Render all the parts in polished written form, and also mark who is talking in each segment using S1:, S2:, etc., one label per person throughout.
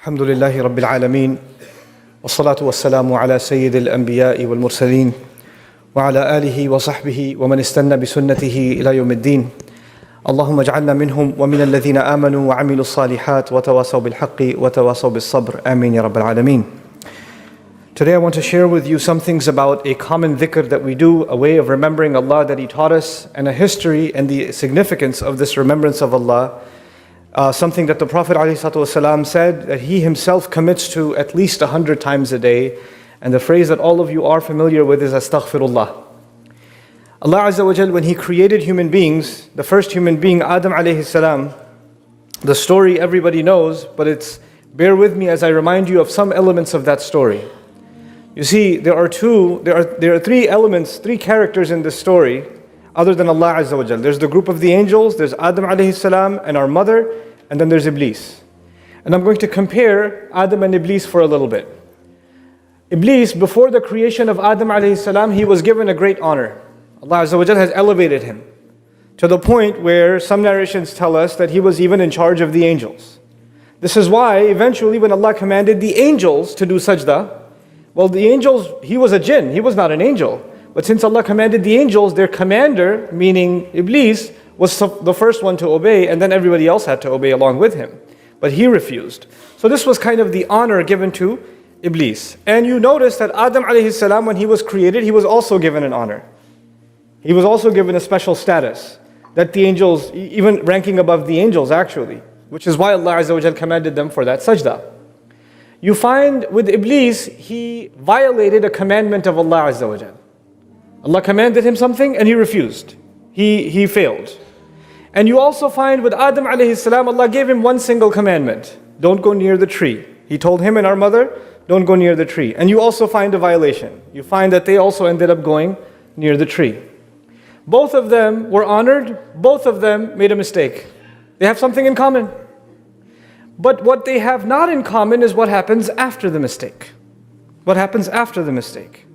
S1: الحمد لله رب العالمين والصلاة والسلام على سيد الأنبياء والمرسلين وعلى آله وصحبه ومن استنى بسنته إلى يوم الدين اللهم اجعلنا منهم ومن الذين آمنوا وعملوا الصالحات وتواصوا بالحق وتواصوا بالصبر آمين يا رب العالمين. Today I want to share with you some things about a common dhikr that we do, a way of remembering Allah that He taught us, and a history and the significance of this remembrance of Allah. Something that the Prophet ﷺ said that he himself commits to at least 100 times a day. And the phrase that all of you are familiar with is Astaghfirullah. Allah Azza wa Jal, when He created human beings, the first human being, Adam alayhi salam, the story everybody knows, but bear with me as I remind you of some elements of that story. You see, there are three elements, three characters in this story, other than Allah Azza wa Jal. There's the group of the angels, there's Adam alayhi salam and our mother, and then there's Iblīs. And I'm going to compare Adam and Iblīs for a little bit. Iblīs, before the creation of Adam alayhi salam, he was given a great honor. Allah Azza wa Jal has elevated him to the point where some narrations tell us that he was even in charge of the angels. This is why eventually when Allah commanded the angels to do sajda, well, the angels, he was a jinn, he was not an angel. But since Allah commanded the angels, their commander, meaning Iblīs, was the first one to obey, and then everybody else had to obey along with him. But he refused. So this was kind of the honor given to Iblīs. And you notice that Adam alayhi salam, when he was created, he was also given an honor. He was also given a special status, that the angels, even ranking above the angels actually, which is why Allah Azza wa Jal commanded them for that sajda. You find with Iblīs, he violated a commandment of Allah Azza wa Jal. Allah commanded him something and he refused. He failed. And you also find with Adam alayhi salam, Allah gave him one single commandment. Don't go near the tree. He told him and our mother, don't go near the tree. And you also find a violation. You find that they also ended up going near the tree. Both of them were honored. Both of them made a mistake. They have something in common. But what they have not in common is what happens after the mistake. What happens after the mistake?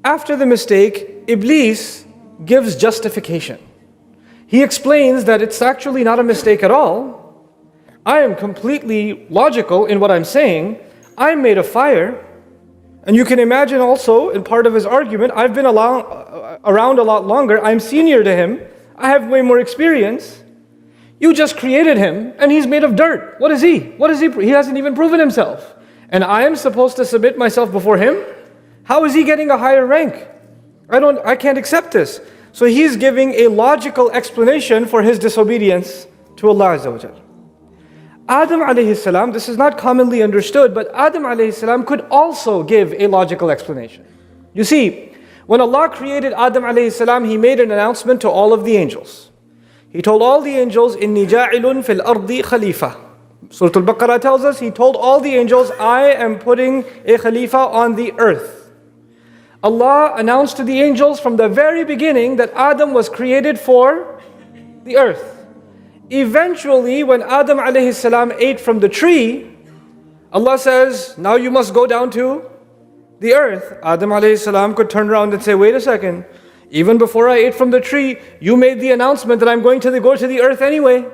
S1: After the mistake, Iblīs gives justification. He explains that it's actually not a mistake at all. I am completely logical in what I'm saying. I'm made of fire. And you can imagine also, in part of his argument, I've been around a lot longer. I'm senior to him. I have way more experience. You just created him, and he's made of dirt. What is he? What is he? He hasn't even proven himself. And I am supposed to submit myself before him? How is he getting a higher rank? I can't accept this. So he's giving a logical explanation for his disobedience to Allah Azza wa Jal. Adam alayhi salam, this is not commonly understood, but Adam alayhi salam could also give a logical explanation. You see, when Allah created Adam alayhi salam, He made an announcement to all of the angels. He told all the angels, إِنِّي جَاعِلٌ فِي الْأَرْضِ خَلِيفَةً. Surah Al-Baqarah tells us, He told all the angels, I am putting a Khalifa on the earth. Allah announced to the angels from the very beginning that Adam was created for the earth. Eventually, when Adam alayhi salam ate from the tree, Allah says, now you must go down to the earth. Adam alayhi salam could turn around and say, wait a second, even before I ate from the tree, you made the announcement that I'm going to go to the earth anyway.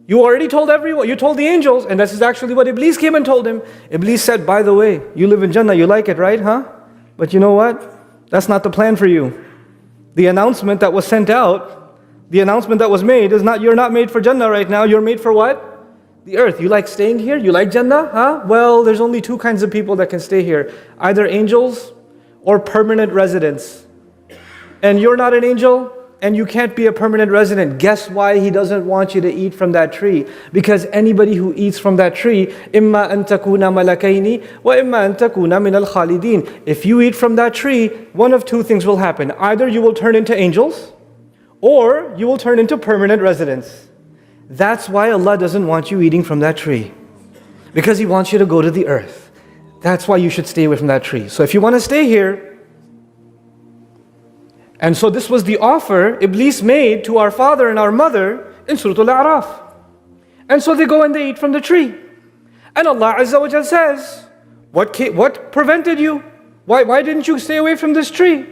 S1: You already told everyone, you told the angels, and this is actually what Iblīs came and told him. Iblīs said, by the way, you live in Jannah, you like it, right, huh? But you know what? That's not the plan for you. The announcement that was sent out, the announcement that was made is not, you're not made for Jannah right now, you're made for what? The earth. You like staying here? You like Jannah? Huh? Well, there's only two kinds of people that can stay here. Either angels or permanent residents. And you're not an angel, and you can't be a permanent resident. Guess why He doesn't want you to eat from that tree? Because anybody who eats from that tree, إِمَّا أَن تَكُونَ مَلَكَيْنِ وَإِمَّا أَن تَكُونَ مِنَ الْخَالِدِينَ. If you eat from that tree, one of two things will happen. Either you will turn into angels, or you will turn into permanent residents. That's why Allah doesn't want you eating from that tree. Because He wants you to go to the earth. That's why you should stay away from that tree. So if you want to stay here, and so this was the offer Iblīs made to our father and our mother in Surah Al-A'raf. And so they go and they eat from the tree. And Allah Azza wa Jal says, what prevented you? Why didn't you stay away from this tree?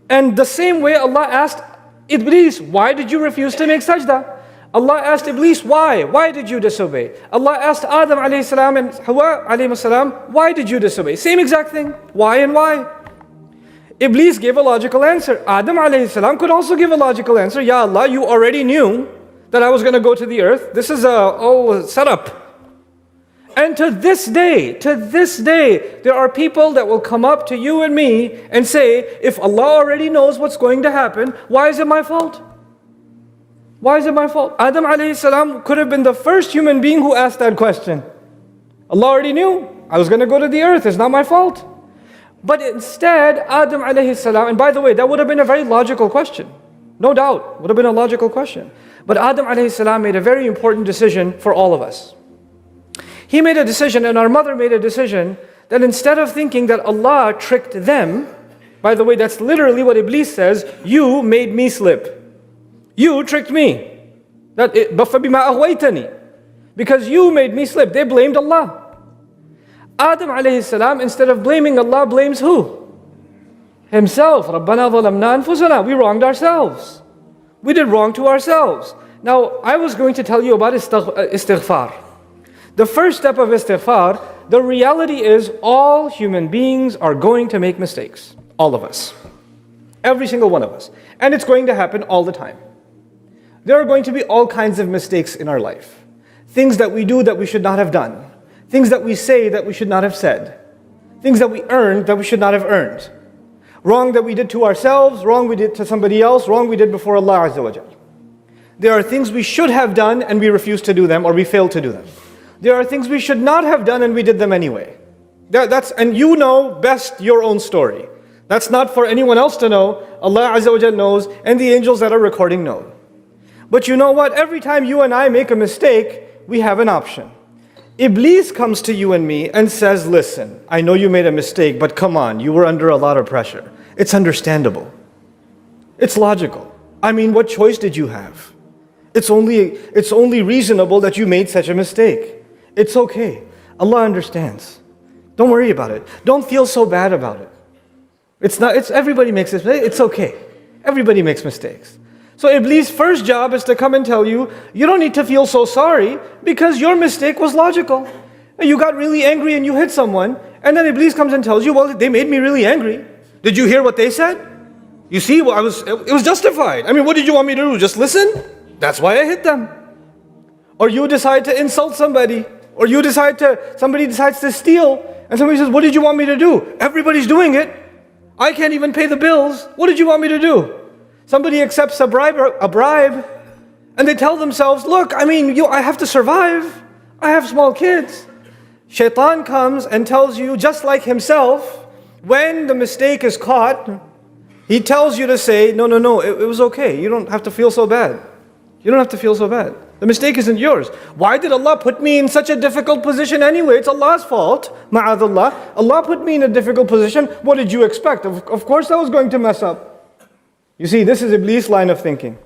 S1: And the same way Allah asked Iblīs, why did you refuse to make sajda? Allah asked Iblīs, why? Why did you disobey? Allah asked Adam alayhi salam and Hawa alayhi salam, why did you disobey? Same exact thing. Why and why? Iblīs gave a logical answer. Adam alayhi salam could also give a logical answer. Ya Allah, you already knew that I was going to go to the earth. This is all set up. And to this day, there are people that will come up to you and me and say, if Allah already knows what's going to happen, why is it my fault? Why is it my fault? Adam alayhi salam could have been the first human being who asked that question. Allah already knew I was going to go to the earth. It's not my fault. But instead, Adam alayhi salam, and by the way, that would have been a very logical question. No doubt, would have been a logical question. But Adam alayhi salam made a very important decision for all of us. He made a decision, and our mother made a decision, that instead of thinking that Allah tricked them, by the way, that's literally what Iblīs says, you made me slip. You tricked me. فَبِمَا أَغْوَيْتَنِي. Because you made me slip. They blamed Allah. Adam alayhi salam, instead of blaming Allah, blames who? Himself. رَبَّنَا ظَلَمْنَا أَنفُسَنَا. We wronged ourselves. We did wrong to ourselves. Now, I was going to tell you about istighfar. The first step of istighfar, the reality is all human beings are going to make mistakes. All of us. Every single one of us. And it's going to happen all the time. There are going to be all kinds of mistakes in our life. Things that we do that we should not have done. Things that we say that we should not have said. Things that we earned that we should not have earned. Wrong that we did to ourselves, wrong we did to somebody else, wrong we did before Allah Azza wa Jal. There are things we should have done and we refused to do them, or we failed to do them. There are things we should not have done and we did them anyway. And you know best your own story. That's not for anyone else to know. Allah Azza wa Jal knows, and the angels that are recording know. But you know what? Every time you and I make a mistake, we have an option. Iblīs comes to you and me and says, listen, I know you made a mistake, but come on, you were under a lot of pressure. It's understandable. It's logical. I mean, what choice did you have? It's only reasonable that you made such a mistake. It's okay. Allah understands. Don't worry about it. Don't feel so bad about it. Everybody makes mistakes. It's okay. Everybody makes mistakes. So Iblīs' first job is to come and tell you, you don't need to feel so sorry because your mistake was logical. You got really angry and you hit someone, and then Iblīs comes and tells you, well, they made me really angry. Did you hear what they said? You see, well, it was justified. I mean, what did you want me to do? Just listen? That's why I hit them. Or you decide to insult somebody, or somebody decides to steal, and somebody says, what did you want me to do? Everybody's doing it. I can't even pay the bills. What did you want me to do? Somebody accepts a bribe, and they tell themselves, look, I mean, I have to survive. I have small kids. Shaitan comes and tells you, just like himself, when the mistake is caught, he tells you to say, no, it was okay. You don't have to feel so bad. You don't have to feel so bad. The mistake isn't yours. Why did Allah put me in such a difficult position anyway? It's Allah's fault. Ma'adallah. Allah put me in a difficult position. What did you expect? Of course I was going to mess up. You see, this is Iblīs' line of thinking.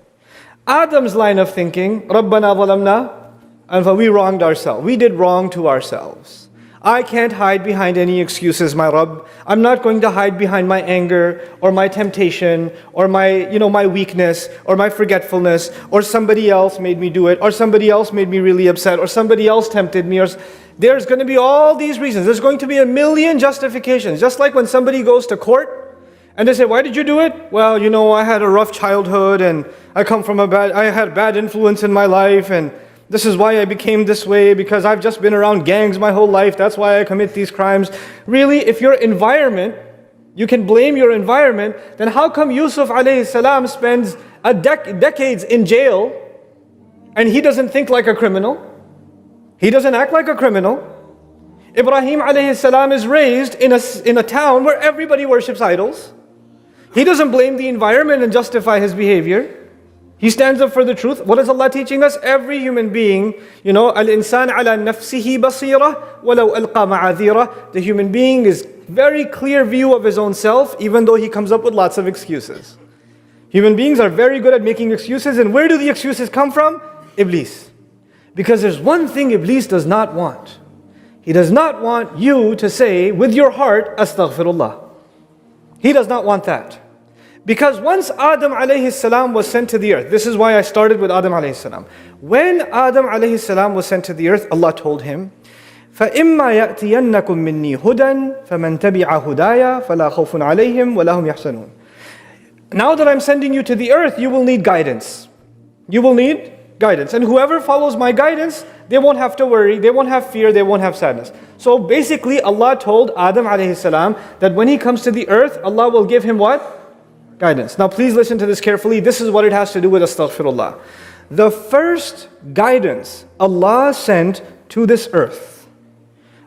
S1: Adam's line of thinking, رَبَّنَا ظَلَمْنَا, and we wronged ourselves. We did wrong to ourselves. I can't hide behind any excuses, my Rabb. I'm not going to hide behind my anger, or my temptation, or my weakness, or my forgetfulness, or somebody else made me do it, or somebody else made me really upset, or somebody else tempted me. There's going to be all these reasons. There's going to be a million justifications. Just like when somebody goes to court, and they say, why did you do it? Well, I had a rough childhood, and I had bad influence in my life, and this is why I became this way, because I've just been around gangs my whole life. That's why I commit these crimes. Really, if your environment, you can blame your environment, then how come Yusuf alayhi salam spends decades in jail, and he doesn't think like a criminal? He doesn't act like a criminal. Ibrahim alayhi salam is raised in a town where everybody worships idols. He doesn't blame the environment and justify his behavior. He stands up for the truth. What is Allah teaching us? Every human being, al-insan ala nafsihi basira walau alqa ma'adhira. The human being is very clear view of his own self, even though he comes up with lots of excuses. Human beings are very good at making excuses, and where do the excuses come from? Iblīs. Because there's one thing Iblīs does not want. He does not want you to say with your heart, Astaghfirullah. He does not want that. Because once Adam alayhi salam was sent to the earth, this is why I started with Adam alayhi salam. When Adam alayhi salam was sent to the earth, Allah told him, فَإِمَّا يَأْتِيَنَّكُم مِّنِّي هُدًى فَمَن تَبِعَ هُدَايَ فَلَا خَوْفٌ عَلَيْهِمْ وَلَا هُمْ يَحْزَنُونَ. Now that I'm sending you to the earth, you will need guidance. You will need guidance. And whoever follows my guidance, they won't have to worry, they won't have fear, they won't have sadness. So basically, Allah told Adam alayhi salam that when he comes to the earth, Allah will give him what? Guidance. Now please listen to this carefully. This is what it has to do with astaghfirullah. The first guidance Allah sent to this earth.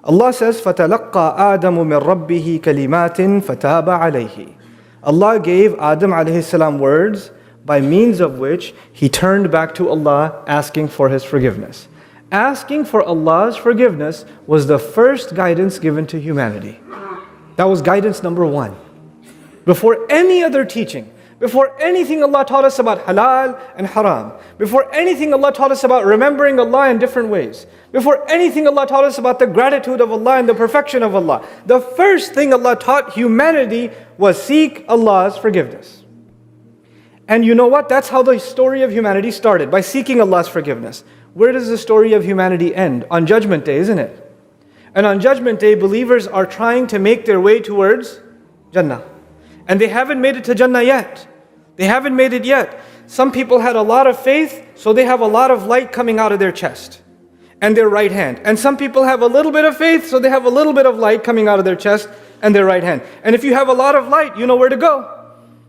S1: Allah says, فَتَلَقَّى آدَمُ مِنْ رَبِّهِ كَلِمَاتٍ فَتَابَ عَلَيْهِ. Allah gave Adam alayhi salam words by means of which he turned back to Allah asking for his forgiveness. Asking for Allah's forgiveness was the first guidance given to humanity. That was guidance number one. Before any other teaching, before anything Allah taught us about halal and haram, before anything Allah taught us about remembering Allah in different ways, before anything Allah taught us about the gratitude of Allah and the perfection of Allah, the first thing Allah taught humanity was seek Allah's forgiveness. And you know what? That's how the story of humanity started, by seeking Allah's forgiveness. Where does the story of humanity end? On Judgment Day, isn't it? And on Judgment Day, believers are trying to make their way towards Jannah. And they haven't made it to Jannah yet. They haven't made it yet. Some people had a lot of faith, so they have a lot of light coming out of their chest and their right hand. And some people have a little bit of faith, so they have a little bit of light coming out of their chest and their right hand. And if you have a lot of light, you know where to go.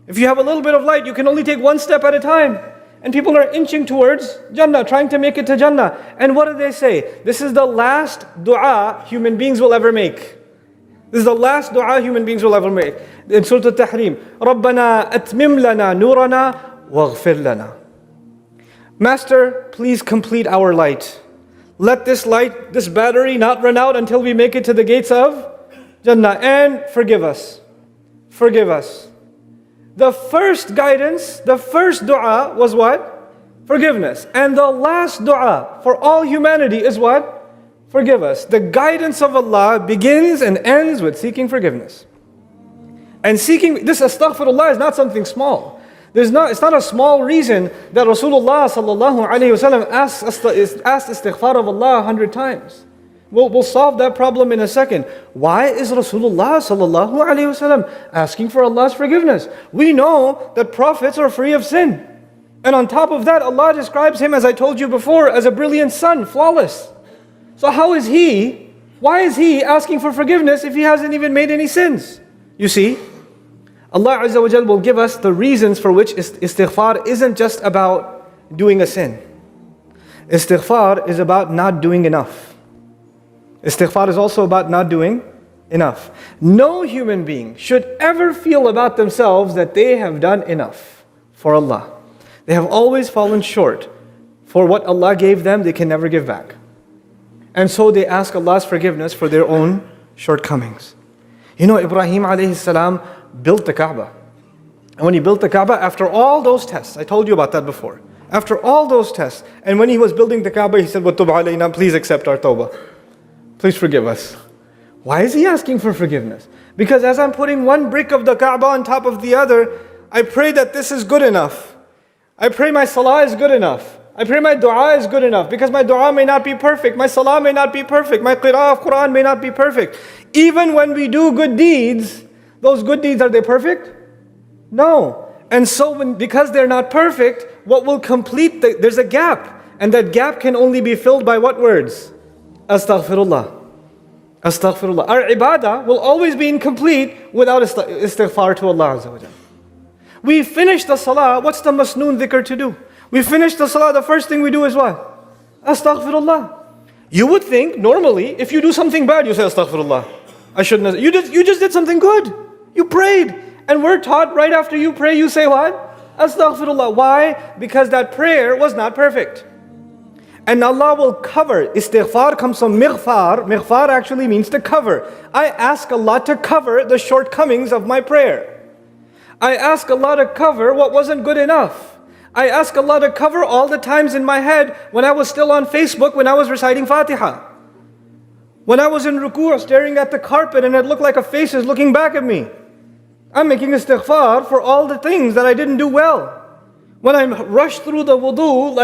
S1: If you have a little bit of light, you can only take one step at a time. And people are inching towards Jannah, trying to make it to Jannah. And what do they say? This is the last dua human beings will ever make. This is the last dua human beings will ever make. In Surah Al-Tahrim, رَبَّنَا أَتْمِمْ لَنَا نُورَنَا وَاغْفِرْ لَنَا. Master, please complete our light. Let this light, this battery not run out until we make it to the gates of Jannah. And forgive us. Forgive us. The first guidance, the first dua was what? Forgiveness. And the last dua for all humanity is what? Forgive us. The guidance of Allah begins and ends with seeking forgiveness. And seeking, this astaghfirullah is not something small. It's not a small reason that Rasulullah sallallahu alayhi wasallam asked istighfar of Allah 100 times. We'll solve that problem in a second. Why is Rasulullah sallallahu alayhi wasallam asking for Allah's forgiveness? We know that prophets are free of sin. And on top of that, Allah describes him, as I told you before, as a brilliant sun, flawless. So why is he asking for forgiveness if he hasn't even made any sins? You see, Allah Azza wa Jal will give us the reasons for which istighfar isn't just about doing a sin. Istighfar is about not doing enough. Istighfar is also about not doing enough. No human being should ever feel about themselves that they have done enough for Allah. They have always fallen short. For what Allah gave them, they can never give back. And so they ask Allah's forgiveness for their own shortcomings. You know, Ibrahim alayhi salam built the Kaaba. And when he built the Kaaba, after all those tests, I told you about that before. After all those tests, and when he was building the Kaaba, he said, وَتُبْ عَلَيْنَا, please accept our tawbah. Please forgive us. Why is he asking for forgiveness? Because as I'm putting one brick of the Kaaba on top of the other, I pray that this is good enough. I pray my salah is good enough. I pray my dua is good enough, because my dua may not be perfect, my salah may not be perfect, my qira'ah of Qur'an may not be perfect. Even when we do good deeds, those good deeds, are they perfect? No. And so because they're not perfect, what will complete, there's a gap. And that gap can only be filled by what words? Astaghfirullah. Astaghfirullah. Our ibadah will always be incomplete without istighfar to Allah Azza wa Jalla. We finish the salah, what's the masnoon dhikr to do? We finish the salah, the first thing we do is what? Astaghfirullah. You would think, normally, if you do something bad, you say astaghfirullah. I shouldn't have. You just did something good. You prayed. And we're taught right after you pray, you say what? Astaghfirullah. Why? Because that prayer was not perfect. And Allah will cover. Istighfar comes from mighfar. Mighfar actually means to cover. I ask Allah to cover the shortcomings of my prayer. I ask Allah to cover what wasn't good enough. I ask Allah to cover all the times in my head when I was still on Facebook, when I was reciting Fatiha. When I was in ruku' staring at the carpet and it looked like a face is looking back at me. I'm making istighfar for all the things that I didn't do well. When I rushed through the wudu,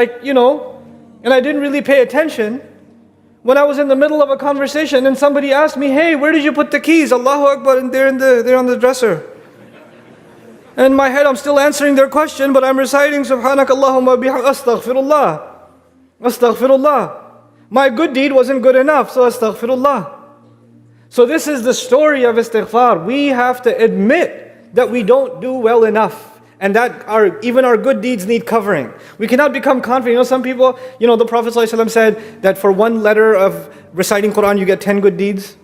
S1: and I didn't really pay attention. When I was in the middle of a conversation and somebody asked me, hey, where did you put the keys? Allahu Akbar, and they're on the dresser. And in my head, I'm still answering their question, but I'm reciting Subhanak Allahumma astaghfirullah. Astaghfirullah. My good deed wasn't good enough, so astaghfirullah. So this is the story of istighfar. We have to admit that we don't do well enough. And that even our good deeds need covering. We cannot become confident. Some people, the Prophet ﷺ said that for one letter of reciting Qur'an, you get 10 good deeds.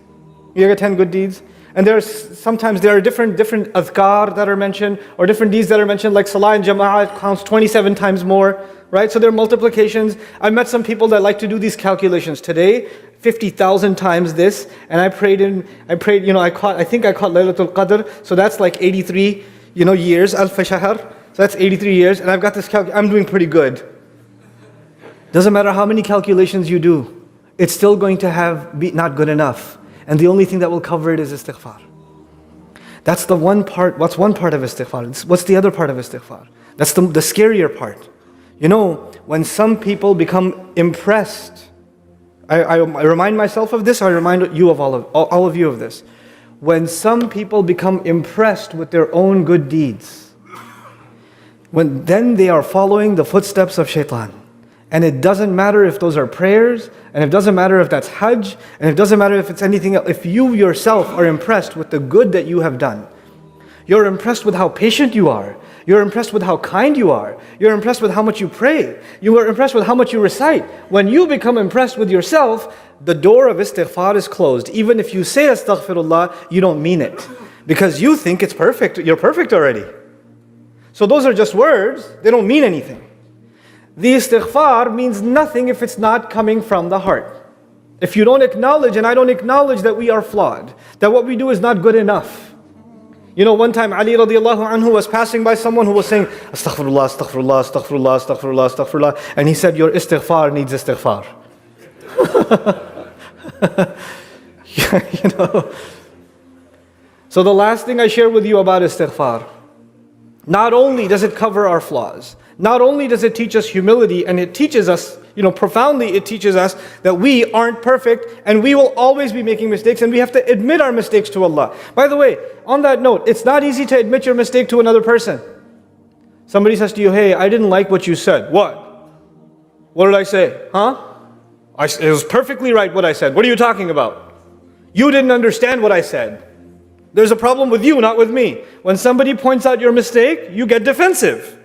S1: You get 10 good deeds. And sometimes there are different adhkar that are mentioned, or different deeds that are mentioned, like salah and jama'ah counts 27 times more, right? So there are multiplications. I met some people that like to do these calculations. Today, 50,000 times this, and I think I caught Laylatul Qadr, so that's like 83 years, alf shahr, so that's 83 years, and I've got this I'm doing pretty good. Doesn't matter how many calculations you do, it's still going to be not good enough. And the only thing that will cover it is istighfar. That's the one part. What's one part of istighfar? What's the other part of istighfar? That's the scarier part. When some people become impressed, I remind myself of this, I remind you of all of you of this. When some people become impressed with their own good deeds, then they are following the footsteps of shaitan. And it doesn't matter if those are prayers, and it doesn't matter if that's hajj, and it doesn't matter if it's anything else. If you yourself are impressed with the good that you have done, you're impressed with how patient you are, you're impressed with how kind you are, you're impressed with how much you pray, you are impressed with how much you recite. When you become impressed with yourself, the door of istighfar is closed. Even if you say astaghfirullah, you don't mean it. Because you think it's perfect, you're perfect already. So those are just words, they don't mean anything. The istighfar means nothing if it's not coming from the heart. If you don't acknowledge, and I don't acknowledge that we are flawed, that what we do is not good enough. One time Ali radiallahu anhu was passing by someone who was saying, Astaghfirullah, astaghfirullah, astaghfirullah, astaghfirullah, astaghfirullah. And he said, your istighfar needs istighfar. So the last thing I share with you about istighfar, not only does it cover our flaws, not only does it teach us humility, and it teaches us, profoundly it teaches us that we aren't perfect and we will always be making mistakes, and we have to admit our mistakes to Allah. By the way, on that note, it's not easy to admit your mistake to another person. Somebody says to you, hey, I didn't like what you said. What? What did I say? Huh? It was perfectly right what I said. What are you talking about? You didn't understand what I said. There's a problem with you, not with me. When somebody points out your mistake, you get defensive.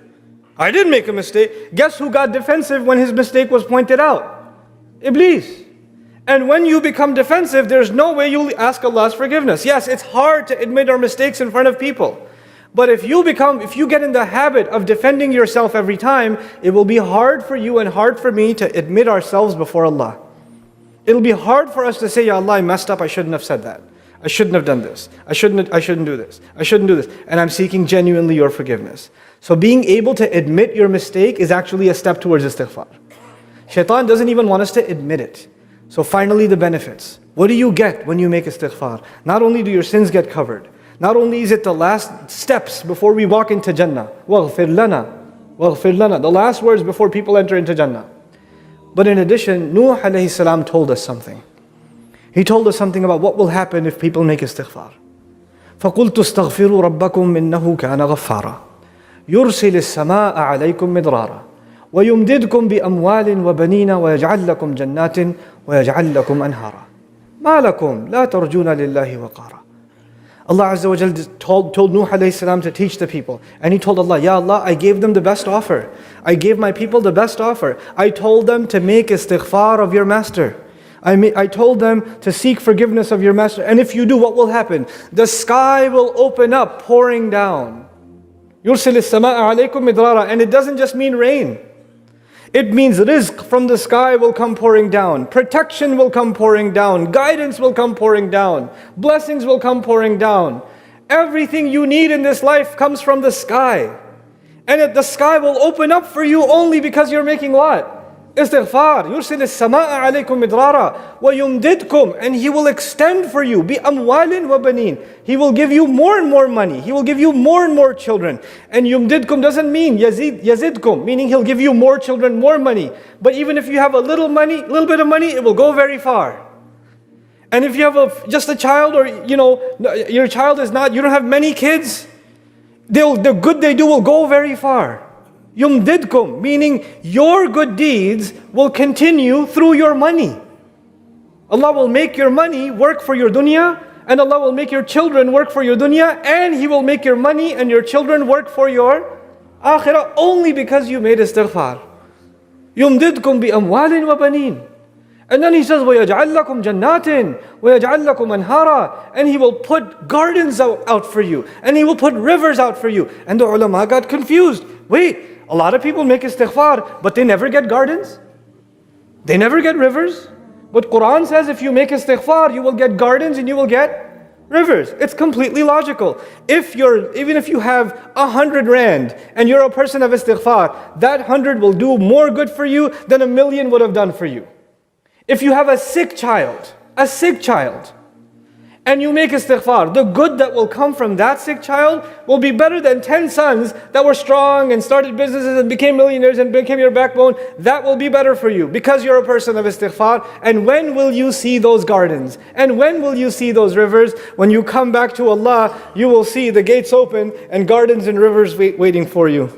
S1: I didn't make a mistake. Guess who got defensive when his mistake was pointed out? Iblīs. And when you become defensive, there's no way you'll ask Allah's forgiveness. Yes, it's hard to admit our mistakes in front of people. But if you get in the habit of defending yourself every time, it will be hard for you and hard for me to admit ourselves before Allah. It'll be hard for us to say, Ya Allah, I messed up, I shouldn't have said that. I shouldn't have done this. I shouldn't do this. I shouldn't do this. And I'm seeking genuinely your forgiveness. So being able to admit your mistake is actually a step towards istighfar. Shaitan doesn't even want us to admit it. So finally the benefits. What do you get when you make istighfar? Not only do your sins get covered, not only is it the last steps before we walk into Jannah. وَاغْفِرْ لَنَا وَاغْفِرْ لَنَا. The last words before people enter into Jannah. But in addition, Nuh alayhi salam told us something. He told us something about what will happen if people make istighfar. فَقُلْتُ اسْتَغْفِرُوا رَبَّكُمْ إِنَّهُ كَانَ غَفَّارًا يُرْسِلِ السَّمَاءَ عَلَيْكُمْ مِدْرَارًا وَيُمْدِدْكُمْ بِأَمْوَالٍ وَبَنِينَ وَيَجْعَلْ لَكُمْ جَنَّاتٍ وَيَجْعَلْ لَكُمْ أَنْهَارًا مَا لَكُمْ لَا تَرْجُونَ لِلَّهِ وَقَارًا. Allah Azza wa Jal told Nuh alayhi salam to teach the people. And he told Allah, Ya Allah, I gave them the best offer. I gave my people the best offer. I told them to make istighfar of your master. I told them to seek forgiveness of your master. And if you do, what will happen? The sky will open up, pouring down. يُرْسِلِ السَّمَاءَ عَلَيْكُمْ مِدْرَارًا. And it doesn't just mean rain. It means rizq from the sky will come pouring down. Protection will come pouring down. Guidance will come pouring down. Blessings will come pouring down. Everything you need in this life comes from the sky. And the sky will open up for you only because you're making what? Istighfar. يُرْسِلِ السَّمَاءَ عَلَيْكُمْ مِدْرَارًا وَيُمْدِدْكُمْ. And He will extend for you. بِأَمْوَالٍ وَبَنِينَ. He will give you more and more money. He will give you more and more children. And yumdidkum doesn't mean yazidkum, meaning He'll give you more children, more money. But even if you have a little bit of money, it will go very far. And if you have just a child, or your child is not, you don't have many kids, the good they do will go very far. Yumdidkum, meaning your good deeds will continue through your money. Allah will make your money work for your dunya, and Allah will make your children work for your dunya, and He will make your money and your children work for your akhirah, only because you made istighfar. Yumdidkum bi amwalin wa banin. And then He says, وَيَجْعَلْ لَكُمْ جَنَّاتٍ وَيَجْعَلْ لَكُمْ أَنْهَارًا. And He will put gardens out for you, and He will put rivers out for you. And the ulama got confused. Wait, a lot of people make istighfar, but they never get gardens? They never get rivers? But Qur'an says if you make istighfar, you will get gardens and you will get rivers. It's completely logical. Even if you have 100 rand and you're a person of istighfar, that 100 will do more good for you than 1,000,000 would have done for you. If you have a sick child, and you make istighfar, the good that will come from that sick child will be better than 10 sons that were strong and started businesses and became millionaires and became your backbone. That will be better for you because you're a person of istighfar. And when will you see those gardens? And when will you see those rivers? When you come back to Allah, you will see the gates open and gardens and rivers waiting for you.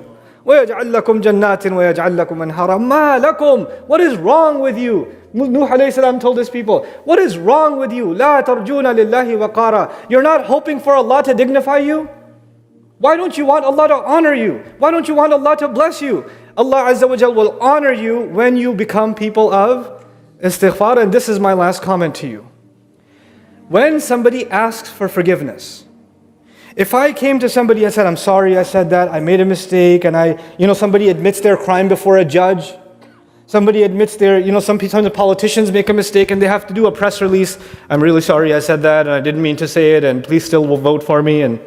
S1: وَيَجْعَلْ لَكُمْ جَنَّاتٍ وَيَجْعَلْ لَكُمْ أَنْهَارًا مَا لَكُمْ. What is wrong with you? Nuh alayhi salam told his people, what is wrong with you? لَا تَرْجُونَ لِلَّهِ وَقَارًا. You're not hoping for Allah to dignify you? Why don't you want Allah to honor you? Why don't you want Allah to bless you? Allah Azza wa Jal will honor you when you become people of istighfar. And this is my last comment to you. When somebody asks for forgiveness, if I came to somebody and said, I'm sorry I said that, I made a mistake, and somebody admits their crime before a judge, somebody admits sometimes the politicians make a mistake and they have to do a press release, I'm really sorry I said that, and I didn't mean to say it, and please still will vote for me, and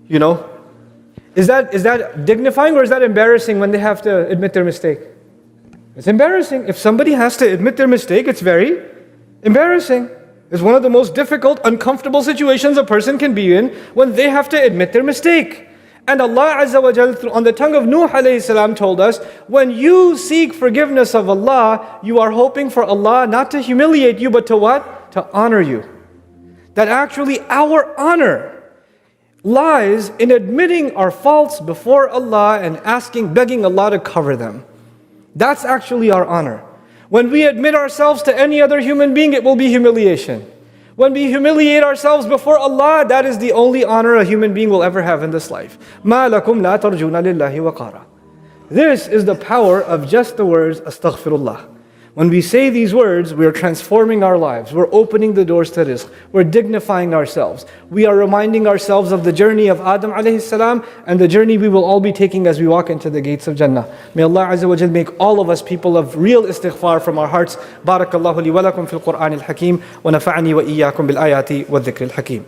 S1: Is that dignifying, or is that embarrassing when they have to admit their mistake? It's embarrassing. If somebody has to admit their mistake, it's very embarrassing. It's one of the most difficult, uncomfortable situations a person can be in when they have to admit their mistake. And Allah Azza wa Jal, on the tongue of Nuh alayhi salam, told us, when you seek forgiveness of Allah, you are hoping for Allah not to humiliate you, but to what? To honor you. That actually our honor lies in admitting our faults before Allah and begging Allah to cover them. That's actually our honor. When we admit ourselves to any other human being, it will be humiliation. When we humiliate ourselves before Allah, that is the only honor a human being will ever have in this life. مَا لَكُمْ لَا تَرْجُونَ لِلَّهِ وَقَارًا. This is the power of just the words astaghfirullah. When we say these words, we are transforming our lives. We're opening the doors to rizq. We're dignifying ourselves. We are reminding ourselves of the journey of Adam alayhi salam and the journey we will all be taking as we walk into the gates of Jannah. May Allah Azza wa Jal make all of us people of real istighfar from our hearts. Barakallahu li wa lakum fil Qur'an al-Hakim wa nafa'ani wa iyyakum bil ayati wa dhikr al-Hakim.